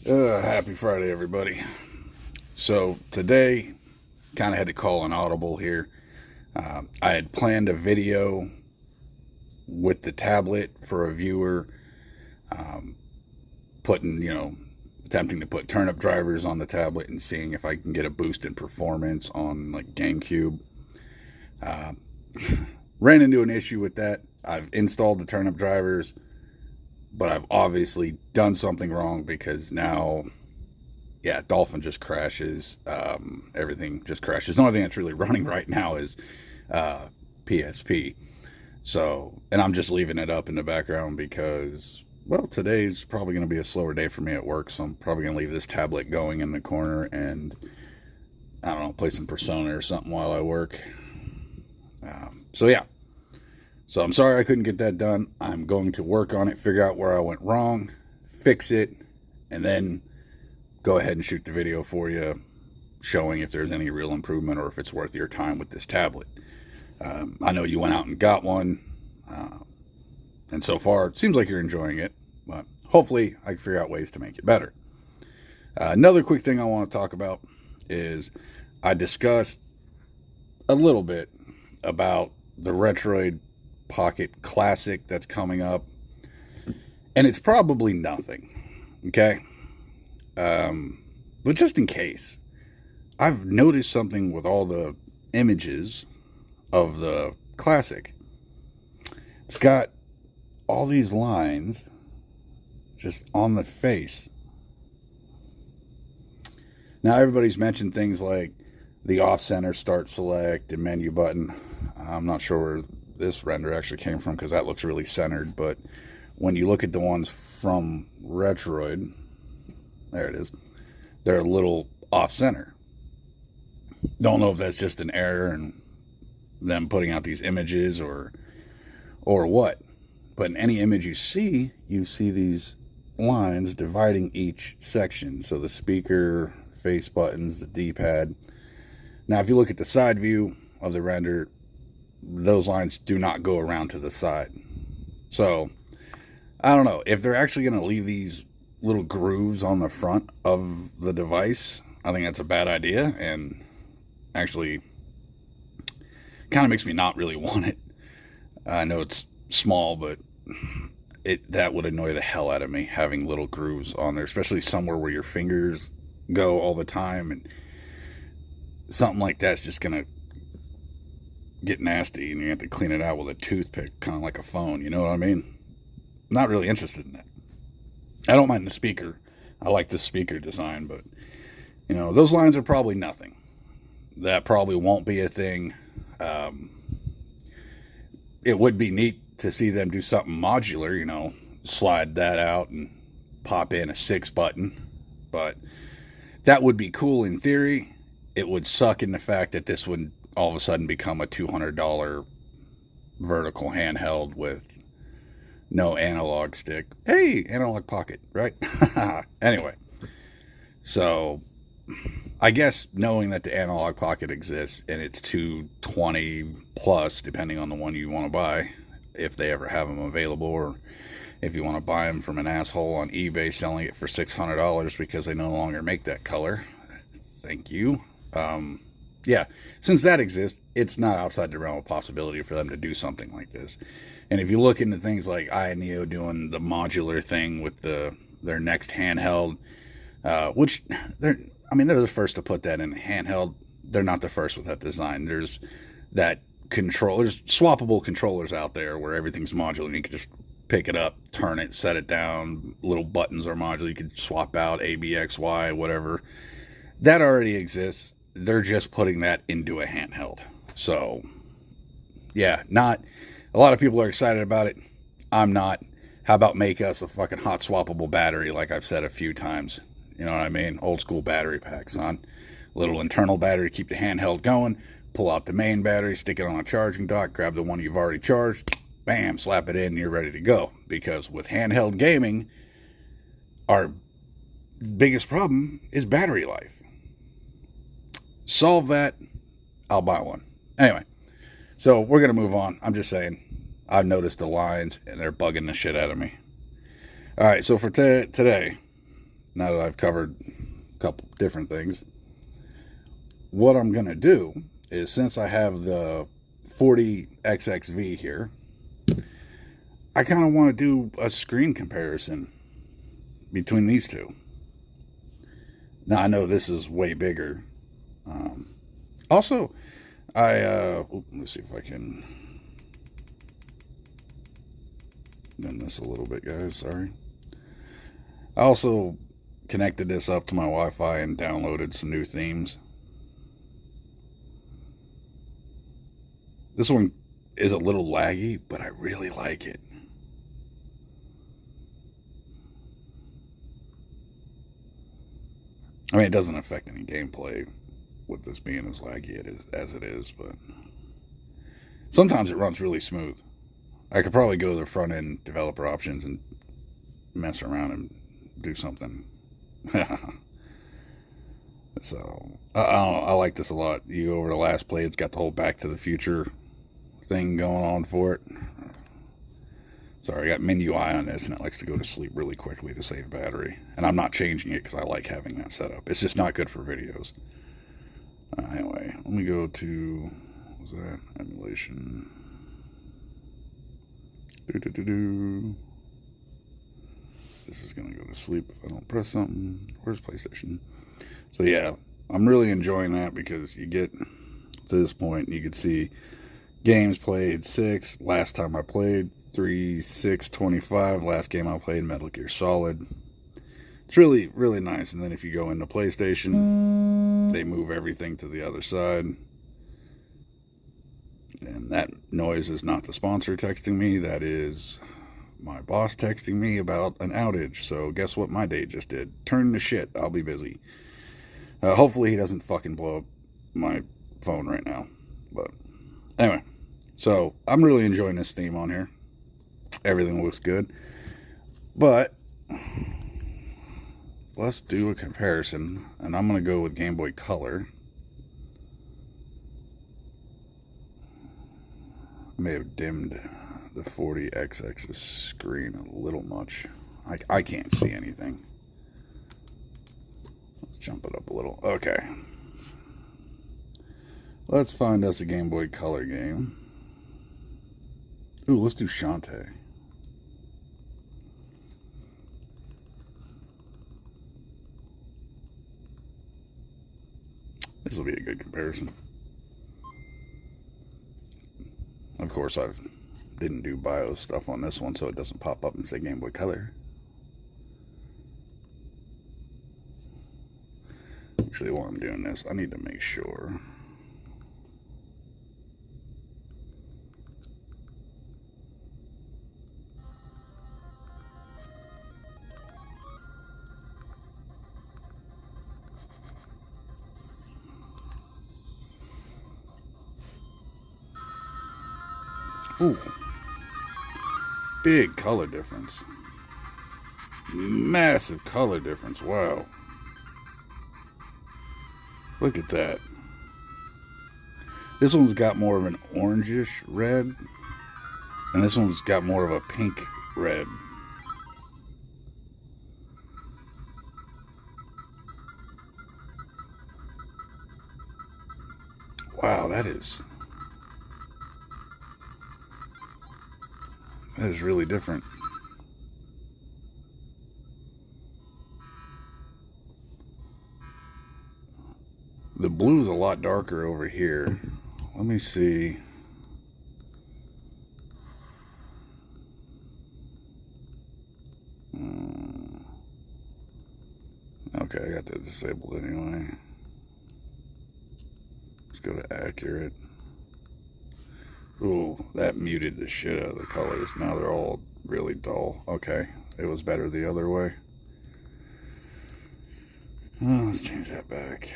Happy Friday, everybody. So today, kind of had to call an audible here. I had planned a video with the tablet for a viewer, attempting to put turnip drivers on the tablet and seeing if I can get a boost in performance on like GameCube. Ran into an issue with that. I've installed the turnip drivers, but I've obviously done something wrong because now, Dolphin just crashes. Everything just crashes. The only thing that's really running right now is PSP. So, and I'm just leaving it up in the background because, well, today's probably going to be a slower day for me at work. So I'm probably going to leave this tablet going in the corner and, I don't know, play some Persona or something while I work. So I'm sorry I couldn't get that done. I'm going to work on it, figure out where I went wrong, fix it, and then go ahead and shoot the video for you, showing if there's any real improvement or if it's worth your time with this tablet. I know you went out and got one, and so far it seems like you're enjoying it, but hopefully I can figure out ways to make it better. Another quick thing I want to talk about is I discussed a little bit about the Retroid Pocket Classic that's coming up, and it's probably nothing, okay? But just in case, I've noticed something with all the images of the Classic. It's got all these lines just on the face. Now everybody's mentioned things like the off-center start select and menu button. I'm not sure where this render actually came from because that looks really centered, but when you look at the ones from Retroid, there it is, they're a little off-center. Don't know if that's just an error in them putting out these images or what, but in any image you see these lines dividing each section. So the speaker, face buttons, the D-pad. Now if you look at the side view of the render, those lines do not go around to the side. So I don't know if they're actually going to leave these little grooves on the front of the device. I think that's a bad idea, and actually kind of makes me not really want it. I know it's small, but that would annoy the hell out of me, having little grooves on there, especially somewhere where your fingers go all the time, and something like that's just going to get nasty, and you have to clean it out with a toothpick, kind of like a phone, you know what I mean? Not really interested in that. I don't mind the speaker. I like the speaker design, but, those lines are probably nothing. That probably won't be a thing. It would be neat to see them do something modular, slide that out and pop in a 6 button, but that would be cool in theory. It would suck in the fact that this would all of a sudden become a $200 vertical handheld with no analog stick. Hey, analog pocket, right? Anyway, so I guess knowing that the analog pocket exists and it's $220 plus, depending on the one you want to buy, if they ever have them available, or if you want to buy them from an asshole on eBay selling it for $600 because they no longer make that color. Thank you. Since that exists, it's not outside the realm of possibility for them to do something like this. And if you look into things like Neo doing the modular thing with their next handheld, which they're the first to put that in a handheld. They're not the first with that design. There's there's swappable controllers out there where everything's modular and you can just pick it up, turn it, set it down. Little buttons are modular. You can swap out A, B, X, Y, whatever. That already exists. They're just putting that into a handheld. So, not a lot of people are excited about it. I'm not. How about make us a fucking hot swappable battery, like I've said a few times? You know what I mean? Old school battery packs on. Little internal battery, keep the handheld going. Pull out the main battery, stick it on a charging dock, grab the one you've already charged, bam, slap it in, and you're ready to go. Because with handheld gaming, our biggest problem is battery life. Solve that, I'll buy one. Anyway, so we're going to move on. I'm just saying, I've noticed the lines, and they're bugging the shit out of me. All right, so for today, now that I've covered a couple different things, what I'm going to do is, since I have the 40XXV here, I kind of want to do a screen comparison between these two. Now, I know this is way bigger. Also, let's see if I can bend this a little bit, guys. Sorry. I also connected this up to my Wi-Fi and downloaded some new themes. This one is a little laggy, but I really like it. I mean, it doesn't affect any gameplay with this being as laggy as it is, but sometimes it runs really smooth. I could probably go to the front end developer options and mess around and do something. So I like this a lot. You go over to Last Play, it's got the whole Back to the Future thing going on for it. Sorry, I got menu I on this, and it likes to go to sleep really quickly to save battery. And I'm not changing it because I like having that set up. It's just not good for videos. Anyway, let me go to, what was that? Emulation. This is going to go to sleep if I don't press something. Where's PlayStation? So yeah, I'm really enjoying that because you get to this point and you can see games played 6. Last time I played 3/6/25. Last game I played, Metal Gear Solid. It's really, really nice. And then if you go into PlayStation, they move everything to the other side. And that noise is not the sponsor texting me. That is my boss texting me about an outage. So guess what my day just did? Turn to shit. I'll be busy. Hopefully he doesn't fucking blow up my phone right now. But anyway, so I'm really enjoying this theme on here. Everything looks good. But let's do a comparison. And I'm going to go with Game Boy Color. I may have dimmed the 40XX's screen a little much. I can't see anything. Let's jump it up a little. Okay. Let's find us a Game Boy Color game. Ooh, let's do Shantae. This will be a good comparison. Of course, I didn't do BIOS stuff on this one, so it doesn't pop up and say Game Boy Color. Actually, while I'm doing this, I need to make sure. Ooh. Big color difference. Massive color difference. Wow. Look at that. This one's got more of an orangish red, and this one's got more of a pink red. Wow, that is really different. The blue's a lot darker over here. Let me see. Okay, I got that disabled anyway. Let's go to accurate. Ooh, that muted the shit out of the colors. Now they're all really dull. Okay, it was better the other way. Let's change that back.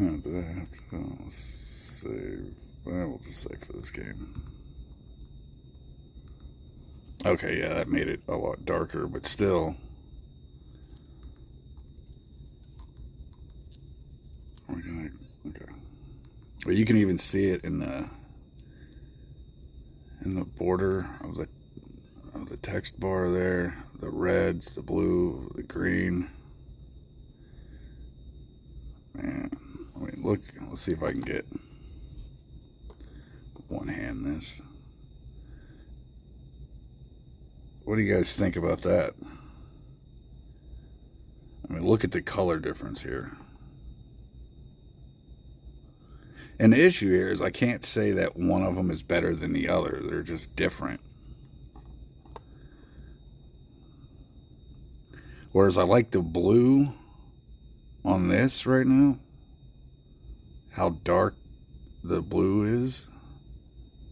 Oh, did I have to save? Well, we'll just save for this game. Okay, yeah, that made it a lot darker, but still. Okay. Well, you can even see it in the border of the text bar there, the reds, the blue, the green. Man, I mean, look, let's see if I can get one hand this. What do you guys think about that? I mean, look at the color difference here. And the issue here is I can't say that one of them is better than the other. They're just different. Whereas I like the blue on this right now. How dark the blue is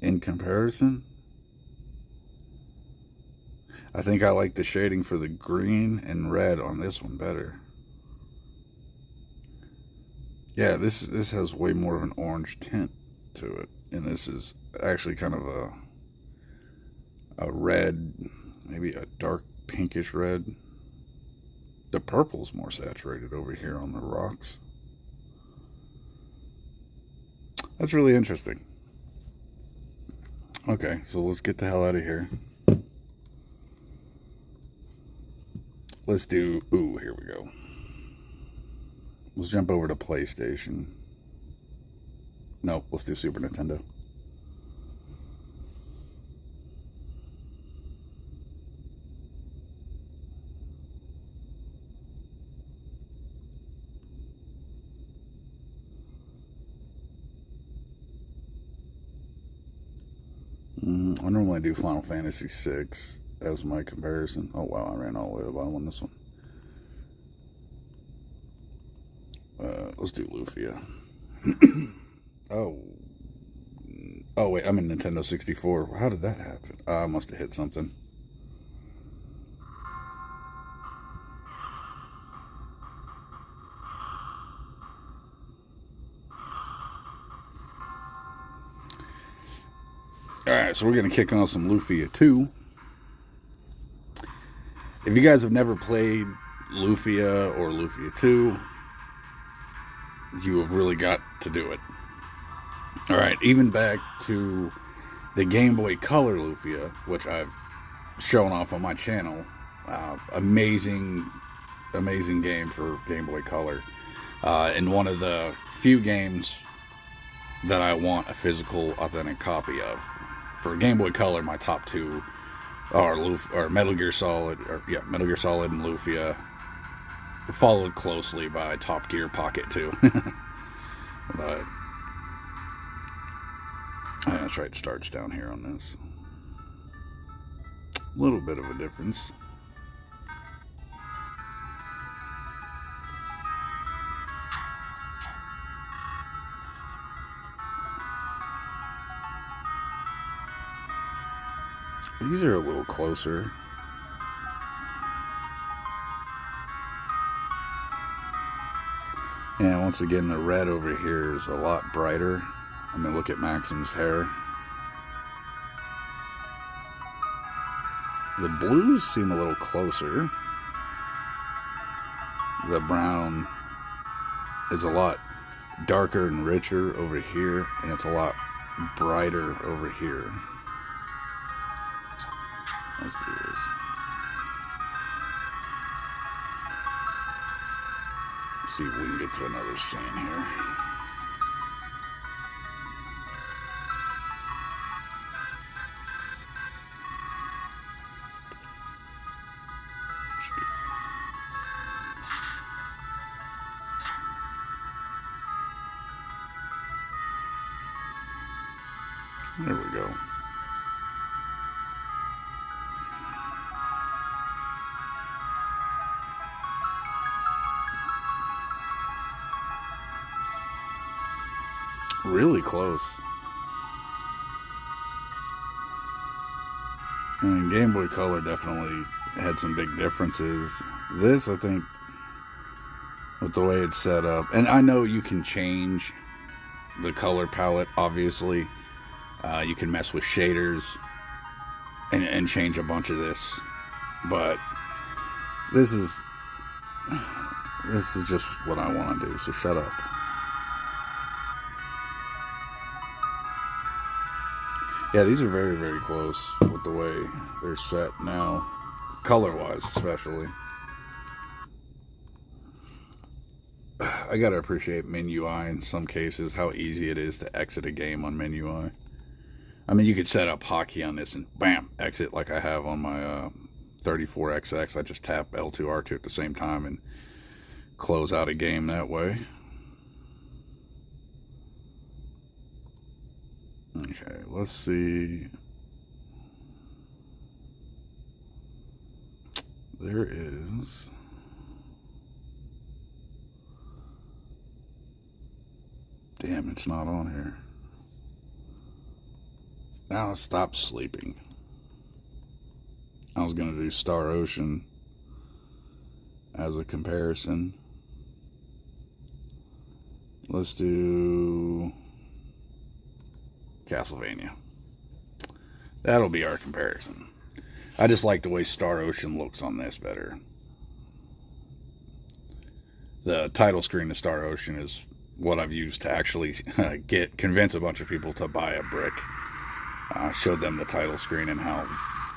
in comparison. I think I like the shading for the green and red on this one better. Yeah, this has way more of an orange tint to it, and this is actually kind of a red, maybe a dark pinkish red. The purple's more saturated over here on the rocks. That's really interesting. Okay, so let's get the hell out of here. Let's do, ooh, here we go. Let's jump over to PlayStation. No, let's do Super Nintendo. I normally do Final Fantasy VI as my comparison. Oh wow, I ran all the way to the bottom on this one. Let's do Lufia. Oh wait, I'm in Nintendo 64. How did that happen? I must have hit something. Alright, so we're going to kick on some Lufia 2. If you guys have never played Lufia or Lufia 2, you have really got to do it. Alright, even back to the Game Boy Color Lufia, which I've shown off on my channel. Amazing game for Game Boy Color. And one of the few games that I want a physical, authentic copy of. For Game Boy Color, my top two are Metal Gear Solid, Metal Gear Solid and Lufia, followed closely by Top Gear Pocket 2. But that's right, it starts down here on this. A little bit of a difference. These are a little closer. And once again, the red over here is a lot brighter. I mean, look at Maxim's hair. The blues seem a little closer. The brown is a lot darker and richer over here, and it's a lot brighter over here. Let's do this. See if we can get to another scene here. There we go. Really close. And Game Boy Color definitely had some big differences. This, I think, with the way it's set up, and I know you can change the color palette, obviously. You can mess with shaders and change a bunch of this, but this is just what I want to do, so shut up. Yeah, these are very, very close with the way they're set now, color-wise especially. I gotta appreciate MinUI in some cases, how easy it is to exit a game on MinUI. I mean, you could set up hockey on this and bam, exit like I have on my 34XX. I just tap L2, R2 at the same time and close out a game that way. Okay, let's see. There is... Damn, it's not on here. Now stop sleeping. I was going to do Star Ocean as a comparison. Let's do Castlevania. That'll be our comparison. I just like the way Star Ocean looks on this better. The title screen of Star Ocean is what I've used to actually convince a bunch of people to buy a brick. Showed them the title screen and how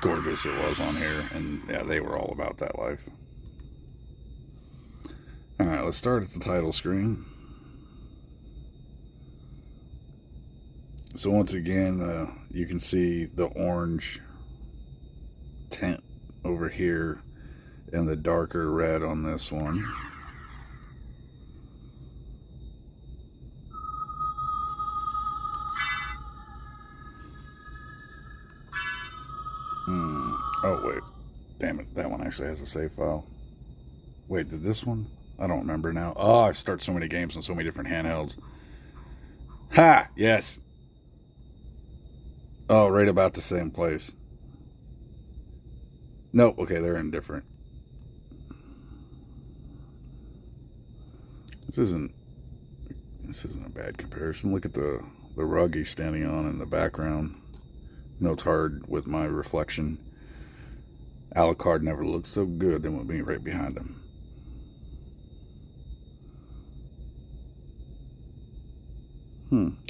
gorgeous it was on here, and yeah, they were all about that life. Alright, let's start at the title screen. So once again, you can see the orange tint over here and the darker red on this one. Oh, wait. Damn it. That one actually has a save file. Wait, did this one? I don't remember now. Oh, I start so many games on so many different handhelds. Ha! Yes. Oh, right about the same place. Nope. Okay, they're indifferent. This isn't a bad comparison. Look at the rug he's standing on in the background. No, it's hard with my reflection. Alucard never looked so good than with me right behind him.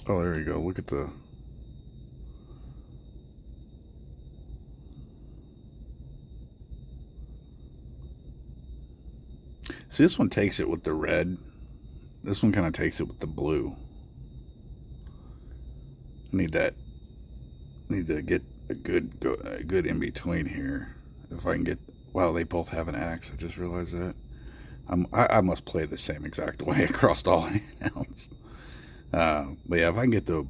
Oh, there you go. Look at the... See, this one takes it with the red. This one kind of takes it with the blue. Need to get a good in between here. If I can get... Wow, they both have an axe. I just realized that. I must play the same exact way across all handhelds. But yeah, if I can get the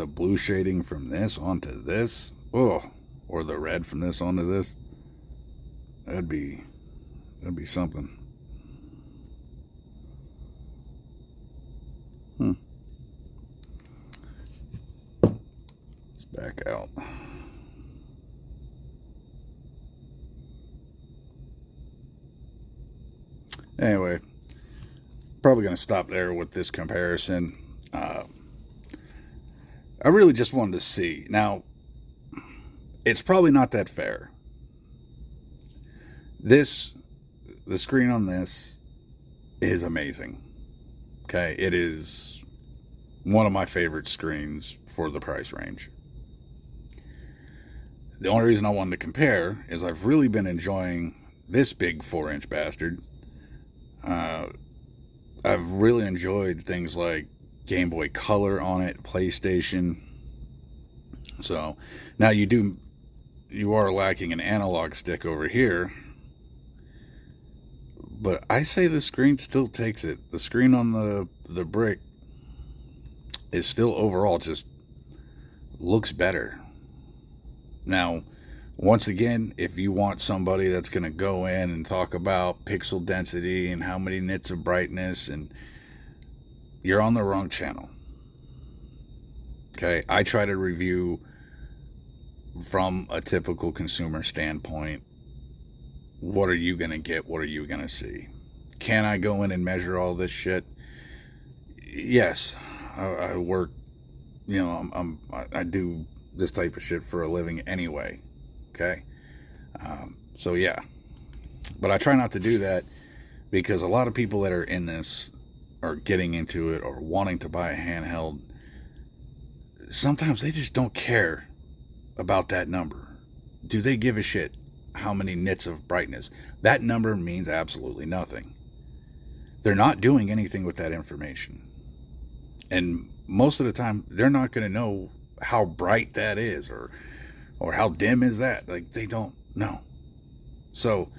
blue shading from this onto this, or the red from this onto this, that'd be something. Let's back out. Anyway, probably going to stop there with this comparison. I really just wanted to see. Now, it's probably not that fair. The screen on this is amazing. Okay, it is one of my favorite screens for the price range. The only reason I wanted to compare is I've really been enjoying this big 4-inch bastard. I've really enjoyed things like Game Boy Color on it, PlayStation. So now you are lacking an analog stick over here, but I say the screen still takes it. The screen on the brick is still overall just looks better. Now, once again, if you want somebody that's going to go in and talk about pixel density and how many nits of brightness, and you're on the wrong channel. Okay, I try to review from a typical consumer standpoint. What are you going to get? What are you going to see? Can I go in and measure all this shit? Yes, I work, I do this type of shit for a living anyway. Okay, so yeah, but I try not to do that because a lot of people that are in this or getting into it or wanting to buy a handheld, sometimes they just don't care about that number? Do they give a shit how many nits of brightness? That number means absolutely nothing. They're not doing anything with that information. And most of the time, they're not going to know how bright that is or how dim is that. Like, they don't know. So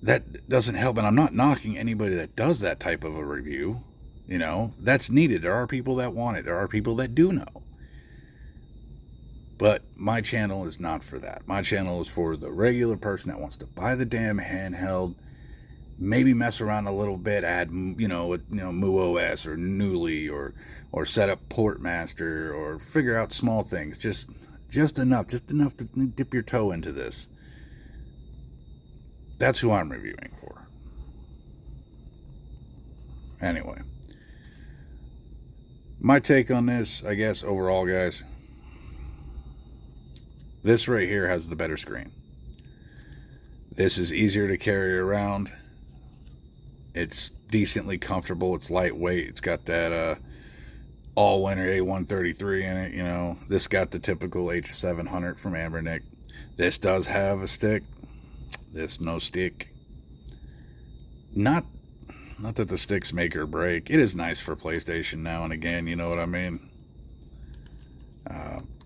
that doesn't help. And I'm not knocking anybody that does that type of a review. You know, that's needed. There are people that want it. There are people that do know. But my channel is not for that. My channel is for the regular person that wants to buy the damn handheld, maybe mess around a little bit, add, MuOS or Newly or set up Portmaster or figure out small things. Just enough to dip your toe into this. That's who I'm reviewing for. Anyway, my take on this, I guess, overall, guys, this right here has the better screen. This is easier to carry around. It's decently comfortable. It's lightweight. It's got that all-winner A133 in it. You know, this got the typical H700 from Anbernic. This does have a stick. This no stick. Not that the sticks make or break. It is nice for PlayStation now and again. You know what I mean?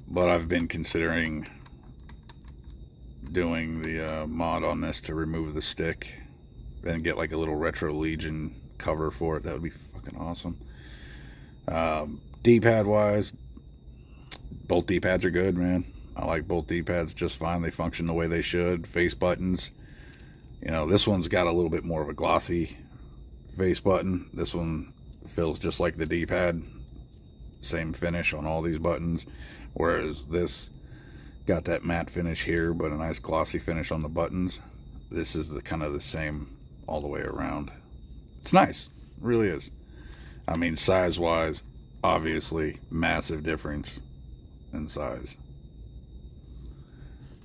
But I've been considering doing the mod on this to remove the stick and get like a little Retro Legion cover for it. That would be fucking awesome. D-pad wise, both D-pads are good, man. I like both D-pads just fine. They function the way they should. Face buttons, you know, this one's got a little bit more of a glossy face button. This one feels just like the D-pad. Same finish on all these buttons. Whereas this got that matte finish here, but a nice glossy finish on the buttons. This is the kind of the same all the way around. It's nice. It really is. I mean, size-wise, obviously, massive difference in size.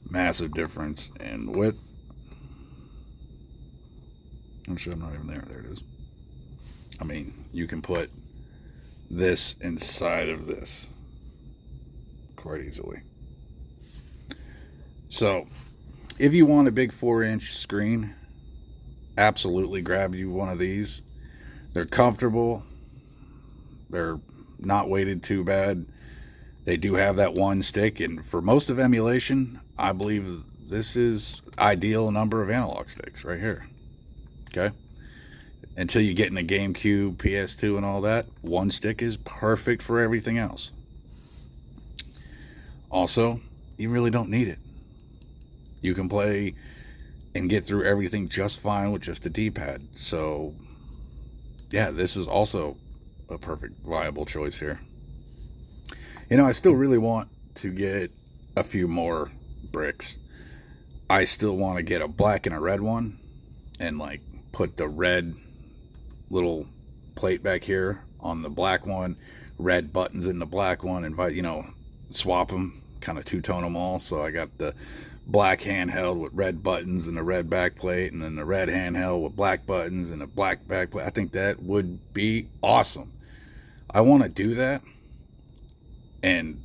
Massive difference in width. Actually, I'm not even there. There it is. I mean, you can put this inside of this quite easily. So, if you want a big 4-inch screen, absolutely grab you one of these. They're comfortable. They're not weighted too bad. They do have that one stick, and for most of emulation, I believe this is ideal number of analog sticks right here. Okay? Until you get in a GameCube, PS2, and all that, one stick is perfect for everything else. Also, you really don't need it. You can play and get through everything just fine with just a D-pad. So, yeah, this is also a perfect, viable choice here. You know, I still really want to get a few more bricks. I still want to get a black and a red one and, like, put the red little plate back here on the black one, red buttons in the black one, and, swap them, kind of two-tone them all. So I got the black handheld with red buttons and the red backplate, and then the red handheld with black buttons and a black backplate. I think that would be awesome. I want to do that and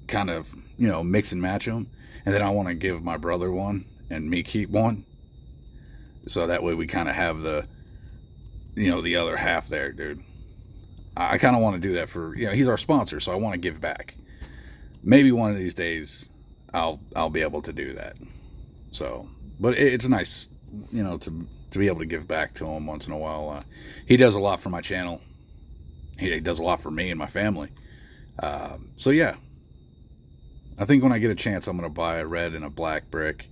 kind of, mix and match them. And then I want to give my brother one and me keep one. So that way we kind of have the other half there, dude. I kind of want to do that for, he's our sponsor, so I want to give back. Maybe one of these days I'll be able to do that. So, but it's nice, to be able to give back to him once in a while. He does a lot for my channel. He does a lot for me and my family. So yeah, I think when I get a chance, I'm going to buy a red and a black brick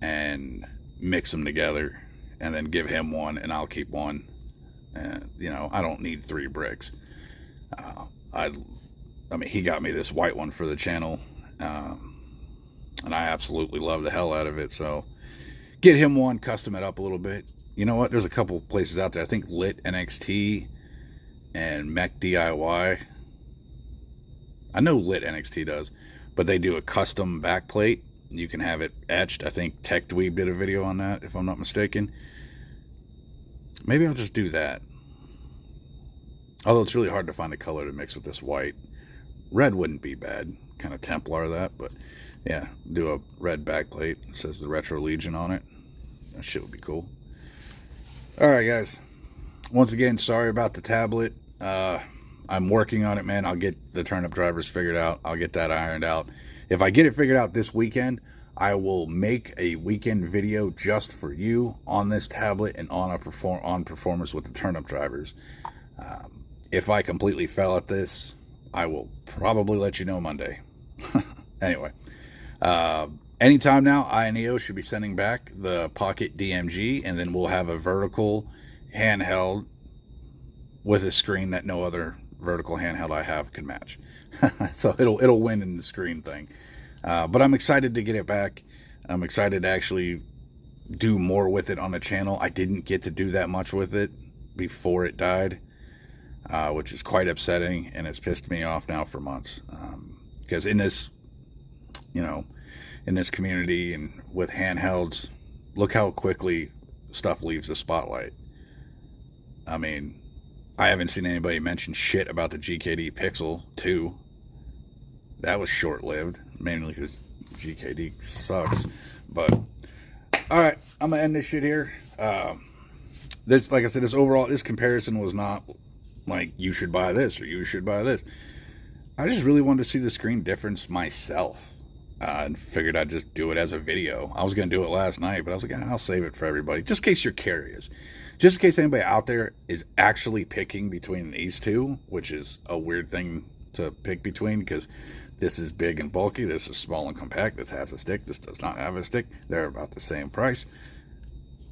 and mix them together and then give him one and I'll keep one. I don't need 3 bricks. I mean, he got me this white one for the channel. And I absolutely love the hell out of it. So get him one, custom it up a little bit. You know what? There's a couple places out there. I think Lit NXT and Mech DIY. I know Lit NXT does, but they do a custom backplate. You can have it etched. I think Tech Dweeb did a video on that, if I'm not mistaken. Maybe I'll just do that. Although it's really hard to find a color to mix with this white. Red wouldn't be bad. kind of Templar that, but yeah, do a red backplate. It says the Retro Legion on it. That shit would be cool. Alright guys, once again, sorry about the tablet. I'm working on it, man. I'll get the turnip drivers figured out. I'll get that ironed out. If I get it figured out this weekend, I will make a weekend video just for you on this tablet and on performance with the turnip drivers. If I completely fail at this, I will probably let you know Monday. Anyway, anytime now, INEO should be sending back the Pocket DMG, and then we'll have a vertical handheld with a screen that no other vertical handheld I have can match. So it'll win in the screen thing. But I'm excited to get it back. I'm excited to actually do more with it on the channel. I didn't get to do that much with it before it died, which is quite upsetting, and it's pissed me off now for months. Because in this, in this community and with handhelds, look how quickly stuff leaves the spotlight. I mean, I haven't seen anybody mention shit about the GKD Pixel 2. That was short-lived, mainly because GKD sucks. But, alright, I'm going to end this shit here. This, like I said, this comparison was not like, you should buy this or you should buy this. I just really wanted to see the screen difference myself. And figured I'd just do it as a video. I was going to do it last night, but I was like, I'll save it for everybody. Just in case you're curious. Just in case anybody out there is actually picking between these two, which is a weird thing to pick between, because this is big and bulky, this is small and compact, this has a stick, this does not have a stick. They're about the same price.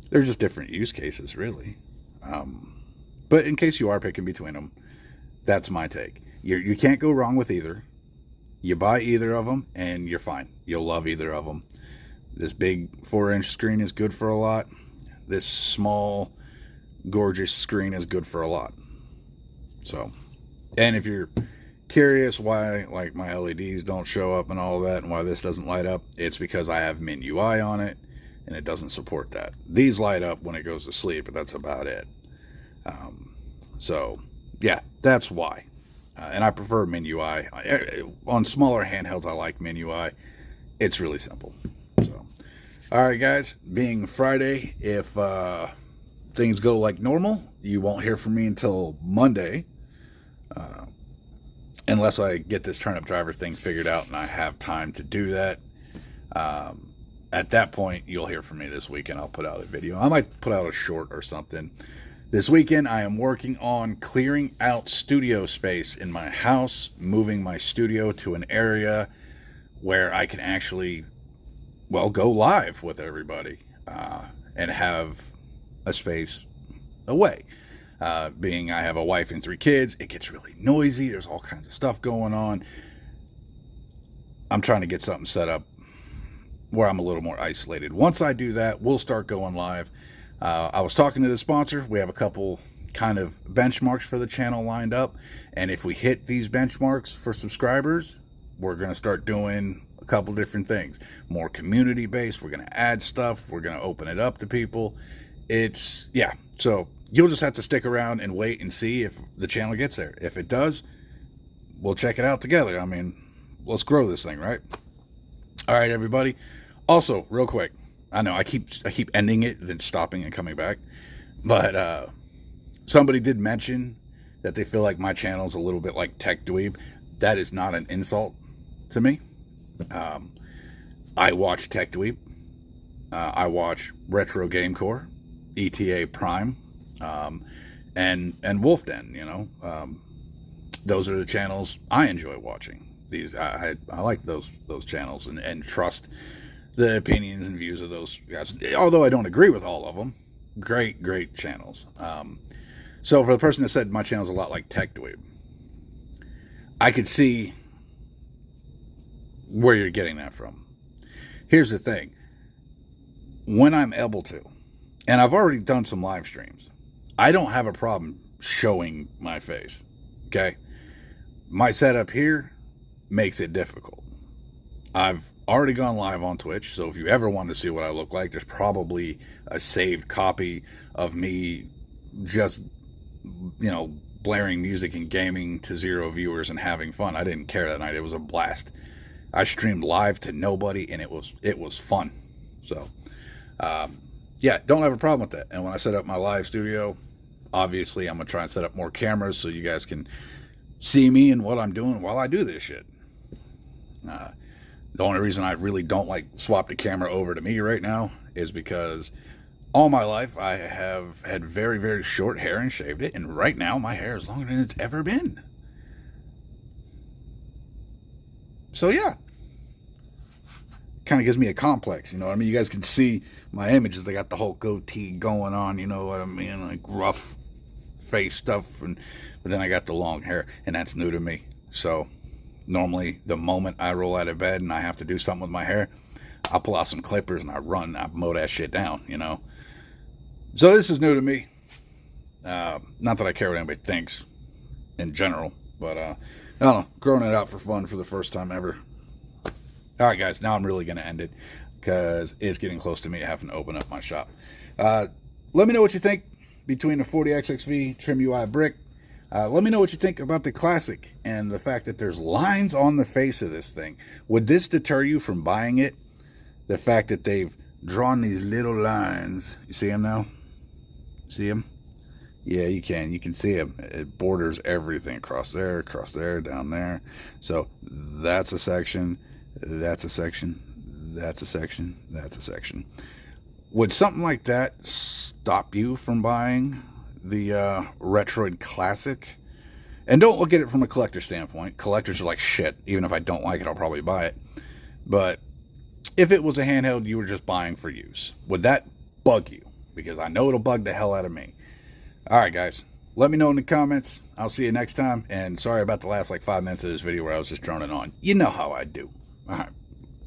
They're just different use cases, really. But in case you are picking between them, that's my take. You can't go wrong with either. You buy either of them, and you're fine. You'll love either of them. This big 4-inch screen is good for a lot. This small, gorgeous screen is good for a lot. So, and if you're curious why, like, my LEDs don't show up and all that, and why this doesn't light up, it's because I have MinUI on it, and it doesn't support that. These light up when it goes to sleep, but that's about it. So, yeah, that's why. And I prefer MinUI. On smaller handhelds, I like MinUI. It's really simple. So, alright guys, being Friday, if things go like normal, you won't hear from me until Monday. Unless I get this turnip driver thing figured out and I have time to do that. At that point, you'll hear from me this weekend. I'll put out a video. I might put out a short or something. This weekend, I am working on clearing out studio space in my house, moving my studio to an area where I can actually, well, go live with everybody and have a space away. Being I have a wife and 3 kids, it gets really noisy. There's all kinds of stuff going on. I'm trying to get something set up where I'm a little more isolated. Once I do that, we'll start going live. I was talking to the sponsor. We have a couple kind of benchmarks for the channel lined up. And if we hit these benchmarks for subscribers, we're going to start doing a couple different things. More community-based. We're going to add stuff. We're going to open it up to people. Yeah. So you'll just have to stick around and wait and see if the channel gets there. If it does, we'll check it out together. I mean, let's grow this thing, right? All right, everybody. Also, real quick. I know I keep ending it, then stopping and coming back. But somebody did mention that they feel like my channel is a little bit like Tech Dweeb. That is not an insult to me. I watch Tech Dweeb. I watch Retro Game Core, ETA Prime, and Wolf Den. Those are the channels I enjoy watching. I like those channels and trust the opinions and views of those guys, although I don't agree with all of them. Great channels. So for the person that said my channel is a lot like Tech Dweeb, I could see where you're getting that from. Here's the thing. When I'm able to, and I've already done some live streams, I don't have a problem showing my face. Okay? My setup here makes it difficult. I've already gone live on Twitch, so if you ever want to see what I look like, there's probably a saved copy of me just, blaring music and gaming to 0 viewers and having fun. I didn't care that night. It was a blast. I streamed live to nobody, and it was fun. So, yeah, don't have a problem with that. And when I set up my live studio, obviously I'm going to try and set up more cameras so you guys can see me and what I'm doing while I do this shit. The only reason I really don't like swap the camera over to me right now is because all my life I have had very, very short hair and shaved it. And right now my hair is longer than it's ever been. So yeah, kind of gives me a complex, you know what I mean? You guys can see my images. They got the whole goatee going on, you know what I mean? Like rough face stuff. But then I got the long hair, and that's new to me. So normally the moment I roll out of bed and I have to do something with my hair, I'll pull out some clippers and I mow that shit down, you know? So this is new to me. Not that I care what anybody thinks in general, but I don't know, growing it out for fun for the first time ever. All right, guys, now I'm really going to end it because it's getting close to me having to open up my shop. Let me know what you think between the 40XXV Trimui Brick. Let me know what you think about the Classic and the fact that there's lines on the face of this thing. Would this deter you from buying it? The fact that they've drawn these little lines. You see them now? See them? Yeah, you can. You can see them. It borders everything across there, down there. So that's a section. That's a section. That's a section. That's a section. Would something like that stop you from buying the Retroid Classic? And don't look at it from a collector standpoint. Collectors are like shit. Even if I don't like it, I'll probably buy it. But if it was a handheld you were just buying for use, would that bug you? Because I know it'll bug the hell out of me. All right, guys. Let me know in the comments. I'll see you next time. And sorry about the last like 5 minutes of this video where I was just droning on. You know how I do. All right.